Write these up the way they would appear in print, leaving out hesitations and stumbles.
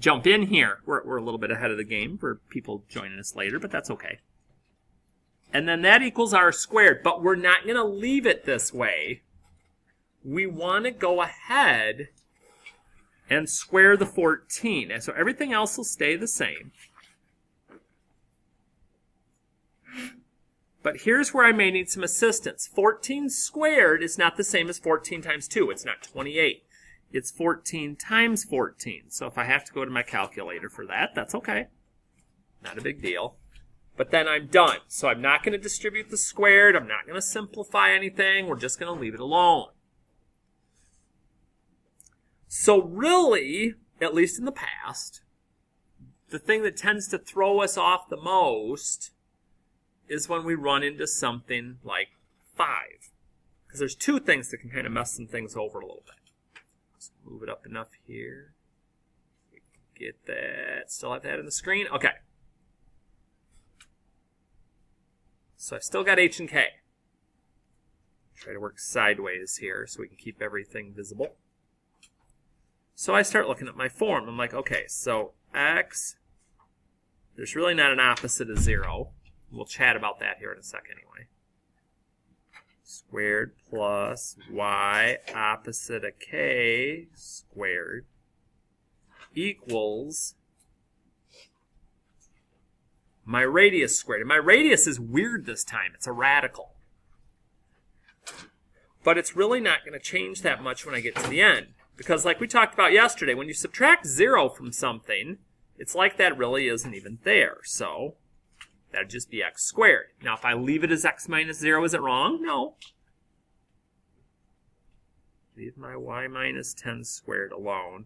jump in here. We're a little bit ahead of the game for people joining us later, but that's okay. And then that equals r squared, but we're not going to leave it this way. We want to go ahead and square the 14. And so everything else will stay the same. But here's where I may need some assistance. 14 squared is not the same as 14 times 2. It's not 28. It's 14 times 14. So if I have to go to my calculator for that, that's okay. Not a big deal. But then I'm done. So I'm not going to distribute the squared. I'm not going to simplify anything. We're just going to leave it alone. So really, at least in the past, the thing that tends to throw us off the most is when we run into something like 5. Because there's two things that can kind of mess some things over a little bit. Let's move it up enough here. Get that. Still have that in the screen? Okay. So I've still got h and k. Try to work sideways here so we can keep everything visible. So I start looking at my form. I'm like, okay, so x, there's really not an opposite of 0. We'll chat about that here in a second anyway. Squared plus y opposite of k squared equals my radius squared. And my radius is weird this time. It's a radical. But it's really not going to change that much when I get to the end. Because like we talked about yesterday, when you subtract 0 from something, it's like that really isn't even there. So that'd just be x squared. Now if I leave it as x minus 0, is it wrong? No. Leave my y minus 10 squared alone.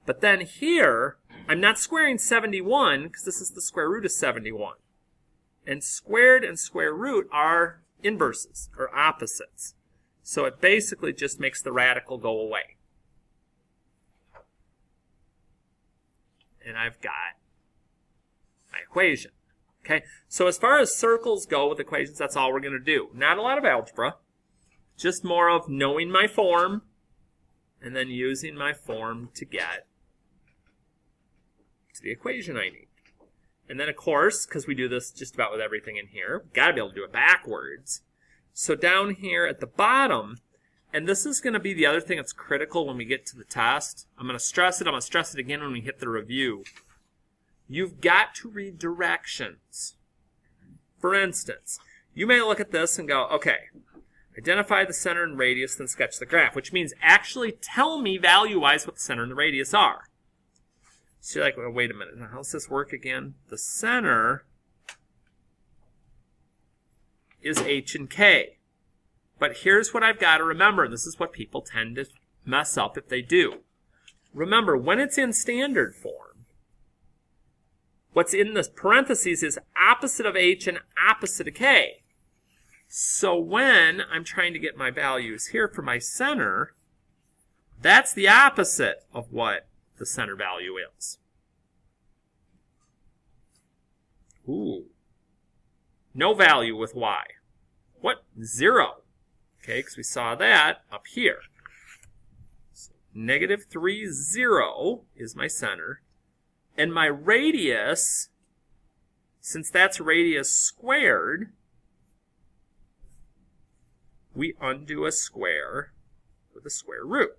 But then here, I'm not squaring 71 because this is the square root of 71. And squared and square root are inverses, or opposites. So it basically just makes the radical go away. And I've got my equation. Okay, so as far as circles go with equations, that's all we're going to do. Not a lot of algebra, just more of knowing my form and then using my form to get to the equation I need. And then, of course, because we do this just about with everything in here, we've got to be able to do it backwards. So down here at the bottom, and this is going to be the other thing that's critical when we get to the test. I'm going to stress it. I'm going to stress it again when we hit the review. You've got to read directions. For instance, you may look at this and go, okay, identify the center and radius, then sketch the graph, which means actually tell me value-wise what the center and the radius are. So you're like, well, wait a minute, now how does this work again? The center is h and k. But here's what I've got to remember. This is what people tend to mess up if they do. Remember, when it's in standard form, what's in the parentheses is opposite of h and opposite of k. So when I'm trying to get my values here for my center, that's the opposite of what the center value is. Ooh. No value with y. What? 0. Okay, because we saw that up here. So negative 3, 0 is my center. And my radius, since that's radius squared, we undo a square with a square root.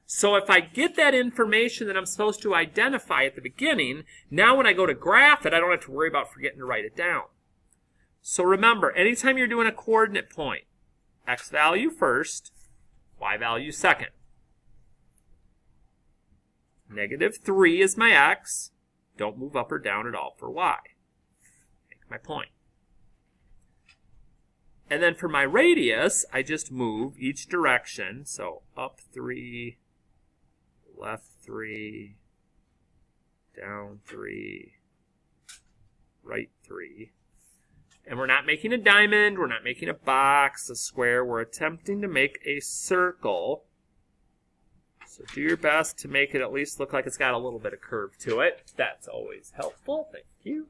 So if I get that information that I'm supposed to identify at the beginning, now when I go to graph it, I don't have to worry about forgetting to write it down. So remember, anytime you're doing a coordinate point, x value first, y value second. Negative 3 is my x. Don't move up or down at all for y. Make my point. And then for my radius, I just move each direction. So up 3, left 3, down 3, right 3. And we're not making a diamond, we're not making a box, a square. We're attempting to make a circle. So do your best to make it at least look like it's got a little bit of curve to it. That's always helpful. Thank you.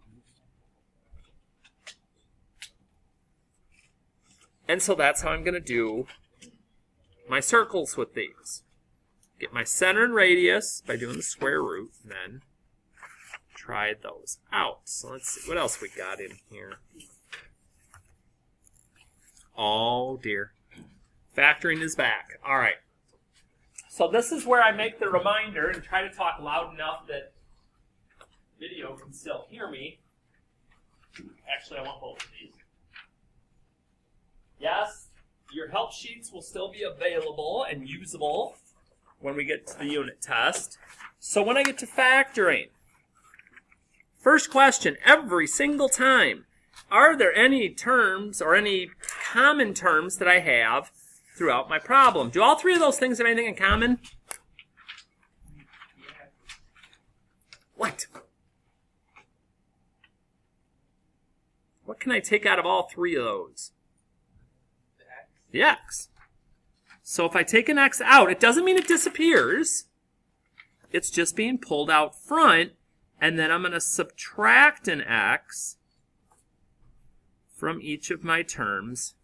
And so that's how I'm going to do my circles with these. get my center and radius by doing the square root, and then try those out. So let's see, what else we got in here? Oh dear. Factoring is back. All right. So this is where I make the reminder and try to talk loud enough that video can still hear me. Actually, I want both of these. Yes, your help sheets will still be available and usable when we get to the unit test. So when I get to factoring, first question, every single time, are there any terms or any common terms that I have throughout my problem? Do all three of those things have anything in common? What? What can I take out of all three of those? The x. So if I take an x out, it doesn't mean it disappears. It's just being pulled out front, and then I'm going to subtract an x from each of my terms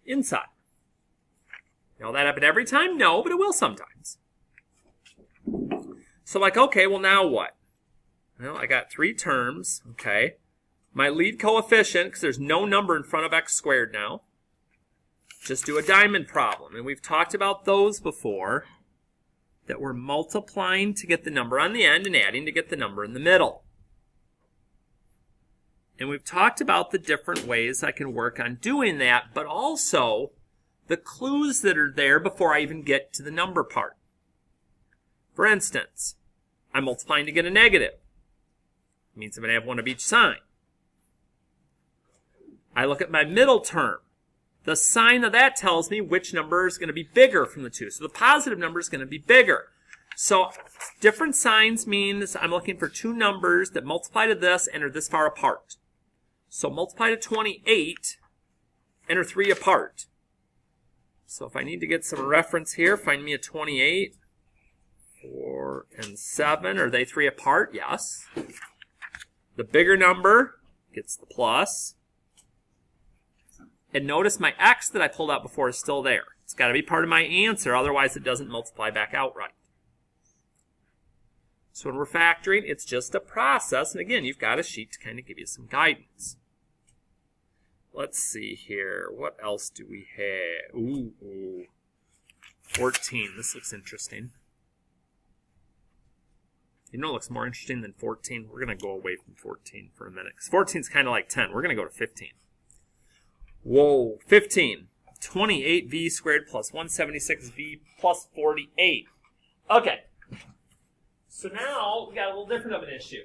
inside. Will that happen every time? No, but it will sometimes. So like, okay, well now what? Well, I got three terms, okay. My lead coefficient, because there's no number in front of x squared now. Just do a diamond problem. And we've talked about those before, that we're multiplying to get the number on the end and adding to get the number in the middle. And we've talked about the different ways I can work on doing that, but also the clues that are there before I even get to the number part. For instance, I'm multiplying to get a negative. It means I'm going to have one of each sign. I look at my middle term. The sign of that tells me which number is going to be bigger from the two. So the positive number is going to be bigger. So different signs means I'm looking for two numbers that multiply to this and are this far apart. So multiply to 28 and are 3 apart. So if I need to get some reference here, find me a 28. 4 and 7, are they 3 apart? Yes. The bigger number gets the plus. And notice my x that I pulled out before is still there. It's got to be part of my answer, otherwise it doesn't multiply back out right. So when we're factoring, it's just a process. And again, you've got a sheet to kind of give you some guidance. Let's see here. What else do we have? Ooh. 14. This looks interesting. You know what looks more interesting than 14? We're going to go away from 14 for a minute. Because 14 is kind of like 10. We're going to go to 15. Whoa. 15. 28v squared plus 176v plus 48. Okay. So now we got a little different of an issue.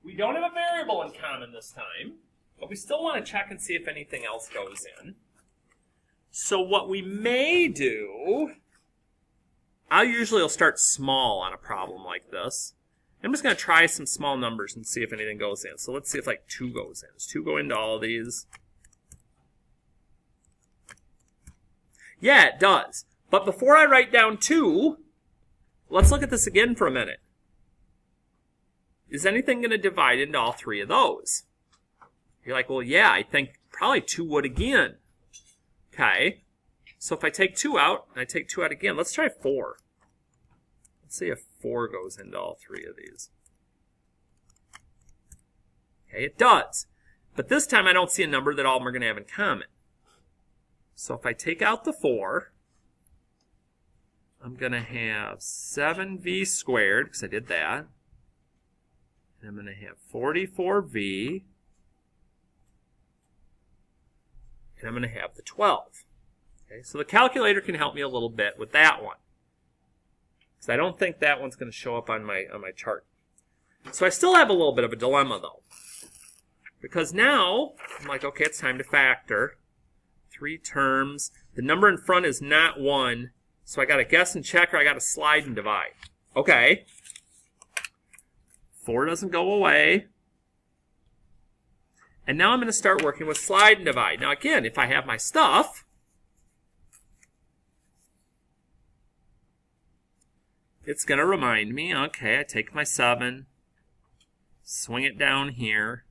We don't have a variable in common this time, but we still want to check and see if anything else goes in. So what we may do, I usually will start small on a problem like this. I'm just going to try some small numbers and see if anything goes in. So let's see if like 2 goes in. Does 2 go into all of these? Yeah, it does. But before I write down 2, let's look at this again for a minute. Is anything going to divide into all 3 of those? You're like, well, yeah, I think probably 2 would again. Okay. So if I take 2 out, and I take 2 out again, let's try 4. Let's see if 4 goes into all 3 of these. Okay, it does. But this time I don't see a number that all of them are going to have in common. So if I take out the 4, I'm going to have 7v squared, because I did that. And I'm going to have 44v. And I'm going to have the 12. Okay, so the calculator can help me a little bit with that one. Because I don't think that one's going to show up on my chart. So I still have a little bit of a dilemma, though. Because now, I'm like, okay, it's time to factor. 3 terms. The number in front is not 1. So I got to guess and check, or I got to slide and divide. Okay. 4 doesn't go away. And now I'm going to start working with slide and divide. Now again, if I have my stuff, it's going to remind me, okay, I take my 7, swing it down here.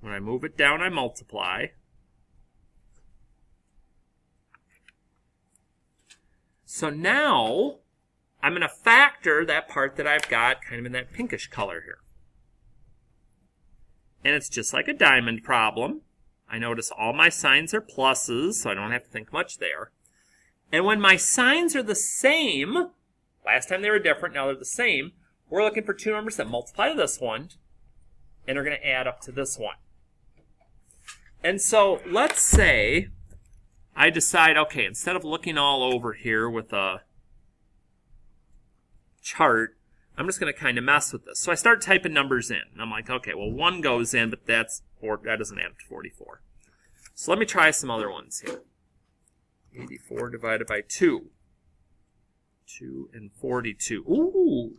When I move it down, I multiply. So now I'm going to factor that part that I've got kind of in that pinkish color here. And it's just like a diamond problem. I notice all my signs are pluses, so I don't have to think much there. And when my signs are the same, last time they were different, now they're the same, we're looking for two numbers that multiply to this one and are going to add up to this one. And so let's say I decide, okay, instead of looking all over here with a chart, I'm just going to kind of mess with this. So I start typing numbers in. And I'm like, okay, well, 1 goes in, but that doesn't add up to 44. So let me try some other ones here. 84 divided by 2. 2 and 42. Ooh!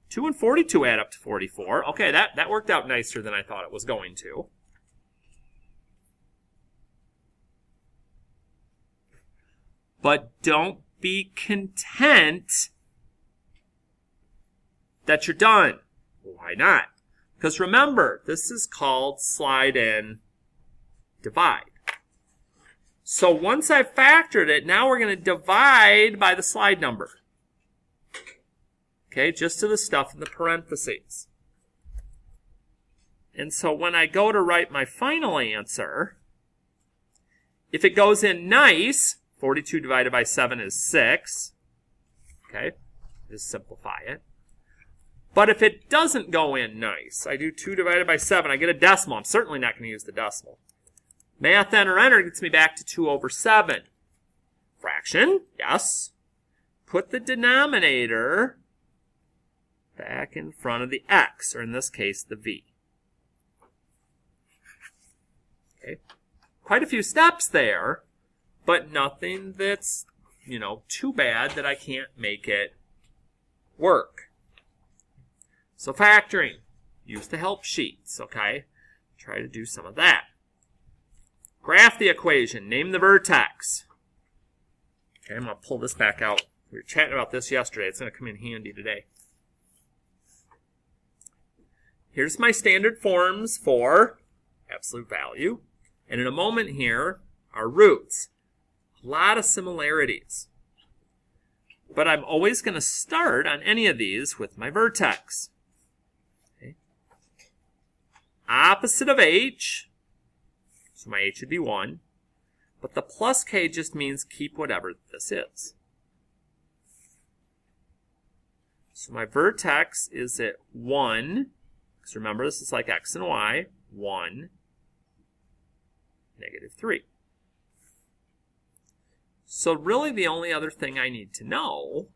2 and 42 add up to 44. Okay, that worked out nicer than I thought it was going to. But don't be content that you're done. Why not? Because remember, this is called slide and divide. So once I've factored it, now we're going to divide by the slide number. Okay, just to the stuff in the parentheses. And so when I go to write my final answer, if it goes in nice, 42 divided by 7 is 6. Okay, just simplify it. But if it doesn't go in nice, I do 2 divided by 7, I get a decimal. I'm certainly not going to use the decimal. Math enter enter gets me back to 2 over 7. Fraction, yes. Put the denominator back in front of the x, or in this case, the v. Okay. Quite a few steps there, but nothing that's, too bad that I can't make it work. So factoring, use the help sheets, okay? Try to do some of that. Graph the equation, name the vertex. Okay, I'm going to pull this back out. We were chatting about this yesterday. It's going to come in handy today. Here's my standard forms for absolute value. And in a moment here, our roots. A lot of similarities. But I'm always going to start on any of these with my vertex. Okay. Opposite of h. So my h would be 1. But the plus k just means keep whatever this is. So my vertex is at 1. Because remember, this is like x and y. 1, -3. So really the only other thing I need to know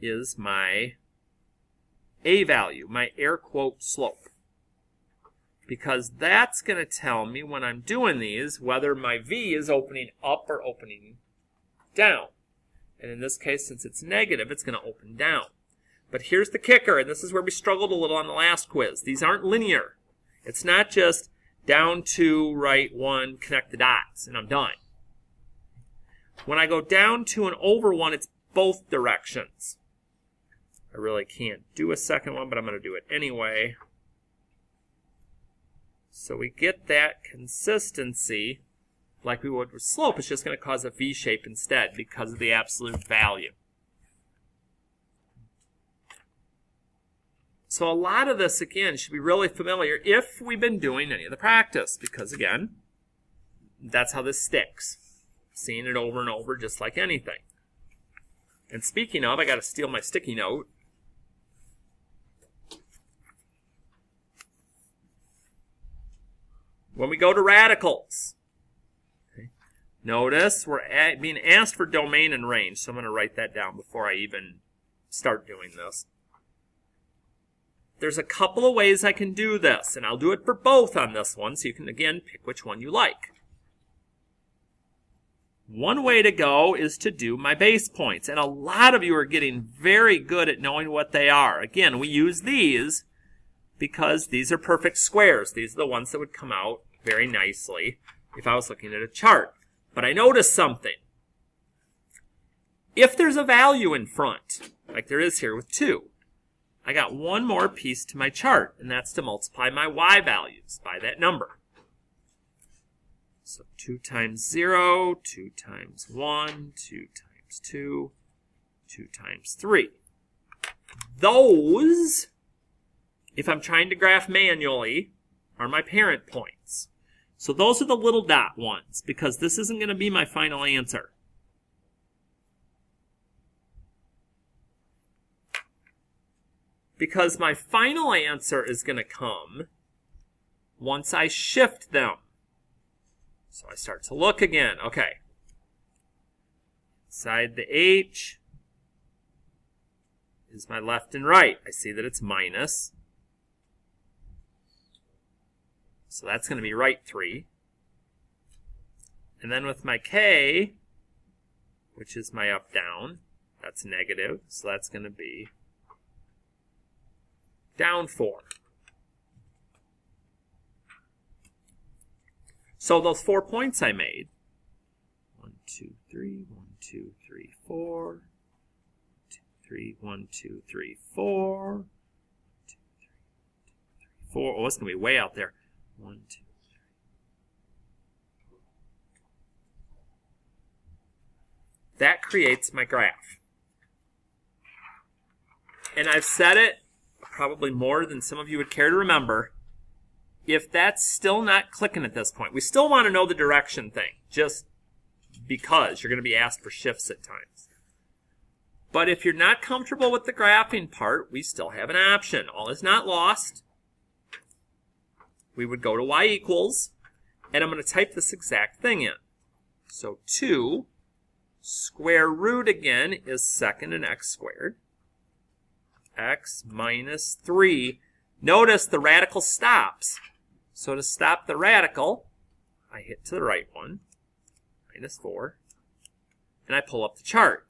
is my a value, my air quote slope. Because that's going to tell me when I'm doing these whether my v is opening up or opening down. And in this case, since it's negative, it's going to open down. But here's the kicker, and this is where we struggled a little on the last quiz. These aren't linear. It's not just down 2, right 1, connect the dots, and I'm done. When I go down 2 and over 1, it's both directions. I really can't do a second one, but I'm going to do it anyway. So we get that consistency like we would with slope. It's just going to cause a V shape instead because of the absolute value. So a lot of this, again, should be really familiar if we've been doing any of the practice. Because, again, that's how this sticks. Seeing it over and over just like anything. And speaking of, I got to steal my sticky note. When we go to radicals, okay, notice we're being asked for domain and range. So I'm going to write that down before I even start doing this. There's a couple of ways I can do this, and I'll do it for both on this one, so you can, again, pick which one you like. One way to go is to do my base points, and a lot of you are getting very good at knowing what they are. Again, we use these because these are perfect squares. These are the ones that would come out very nicely if I was looking at a chart. But I noticed something. If there's a value in front, like there is here with 2, I got one more piece to my chart, and that's to multiply my y values by that number. So 2 times 0, 2 times 1, 2 times 2, 2 times 3. Those, if I'm trying to graph manually, are my parent points. So those are the little dot ones, because this isn't going to be my final answer. Because my final answer is going to come once I shift them. So I start to look again. Okay. Inside the H is my left and right. I see that it's minus. So that's going to be right 3. And then with my K, which is my up down, that's negative. So that's going to be down 4. So those 4 points I made, 1, 2, 3, 1, 2, 3, 4, 1, 2, 3, 1, 2, 3, 4, 1, 2, 3, 4. Oh, it's going to be way out there. 1, 2, 3. That creates my graph. And I've said it probably more than some of you would care to remember. If that's still not clicking at this point, we still want to know the direction thing, just because you're going to be asked for shifts at times. But if you're not comfortable with the graphing part, we still have an option. All is not lost. We would go to y equals, and I'm going to type this exact thing in. So 2 square root again is second in x squared. X minus 3. Notice the radical stops. So to stop the radical, I hit to the right one, minus 4, and I pull up the chart.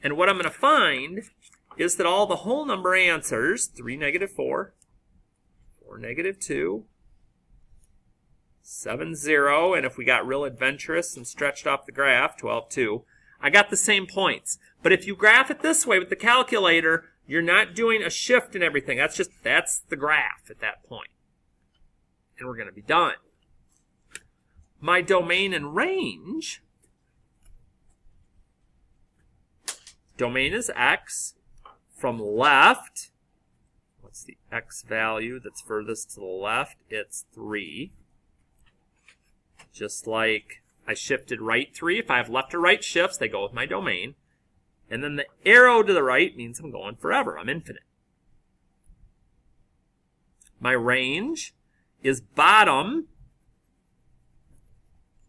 And what I'm going to find is that all the whole number answers, 3, negative 4, 4, negative 2, 7, 0, and if we got real adventurous and stretched off the graph, 12, 2, I got the same points. But if you graph it this way with the calculator, you're not doing a shift and everything. That's the graph at that point. And we're going to be done. My domain and range. Domain is x. From left, what's the x value that's furthest to the left? It's 3. Just like I shifted right 3. If I have left or right shifts, they go with my domain. And then the arrow to the right means I'm going forever. I'm infinite. My range is bottom,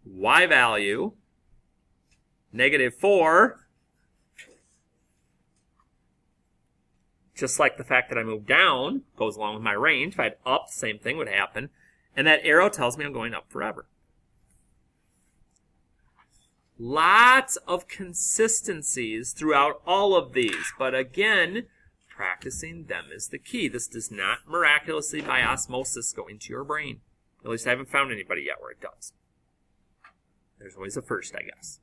y value, negative 4. Just like the fact that I moved down goes along with my range. If I had up, the same thing would happen. And that arrow tells me I'm going up forever. Lots of consistencies throughout all of these. But again, practicing them is the key. This does not miraculously by osmosis go into your brain. At least I haven't found anybody yet where it does. There's always a first, I guess.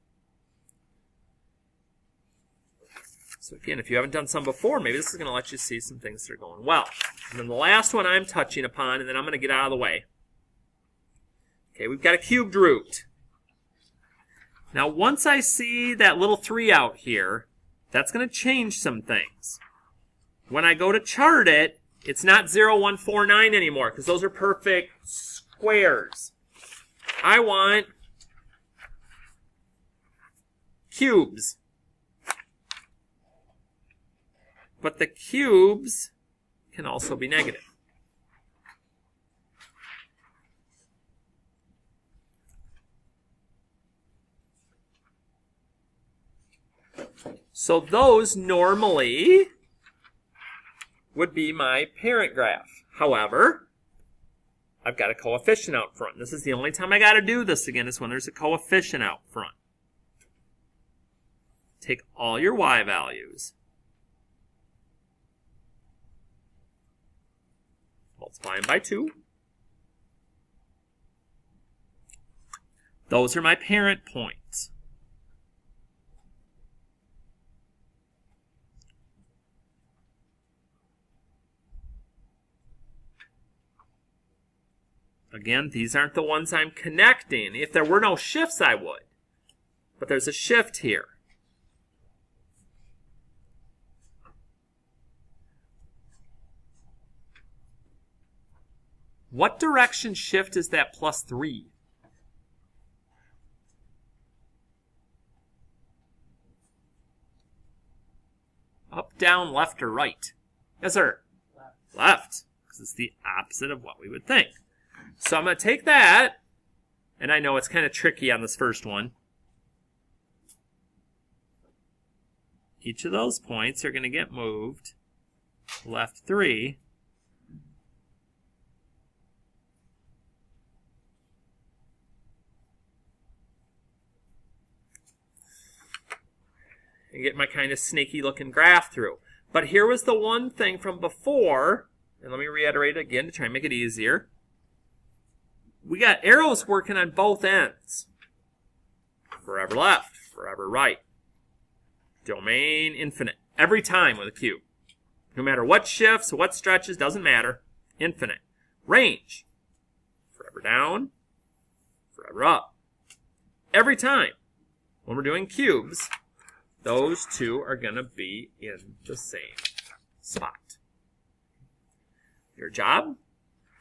So again, if you haven't done some before, maybe this is going to let you see some things that are going well. And then the last one I'm touching upon, and then I'm going to get out of the way. Okay, we've got a cubed root. Now, once I see that little 3 out here, that's going to change some things. When I go to chart it, it's not 0, 1, 4, 9 anymore, because those are perfect squares. I want cubes. But the cubes can also be negative. So those normally would be my parent graph. However, I've got a coefficient out front. This is the only time I got to do this again, is when there's a coefficient out front. Take all your y values, multiply them by 2. Those are my parent points. Again, these aren't the ones I'm connecting. If there were no shifts, I would. But there's a shift here. What direction shift is that plus 3? Up, down, left, or right? Yes, sir. Left. Because it's the opposite of what we would think. So I'm going to take that, and I know it's kind of tricky on this first one. Each of those points are going to get moved left 3. And get my kind of snaky looking graph through. But here was the one thing from before, and let me reiterate it again to try and make it easier. We got arrows working on both ends. Forever left, forever right. Domain infinite. Every time with a cube. No matter what shifts, what stretches, doesn't matter. Infinite. Range. Forever down, forever up. Every time. When we're doing cubes, those two are going to be in the same spot. Your job?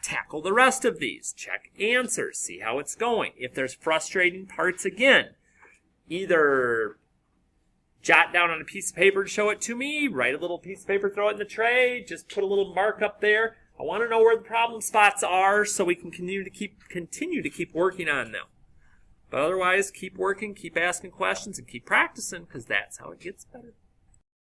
Tackle the rest of these. Check answers. See how it's going. If there's frustrating parts again, either jot down on a piece of paper to show it to me, write a little piece of paper, throw it in the tray, just put a little mark up there. I want to know where the problem spots are so we can continue to keep working on them. But otherwise, keep working, keep asking questions, and keep practicing, because that's how it gets better.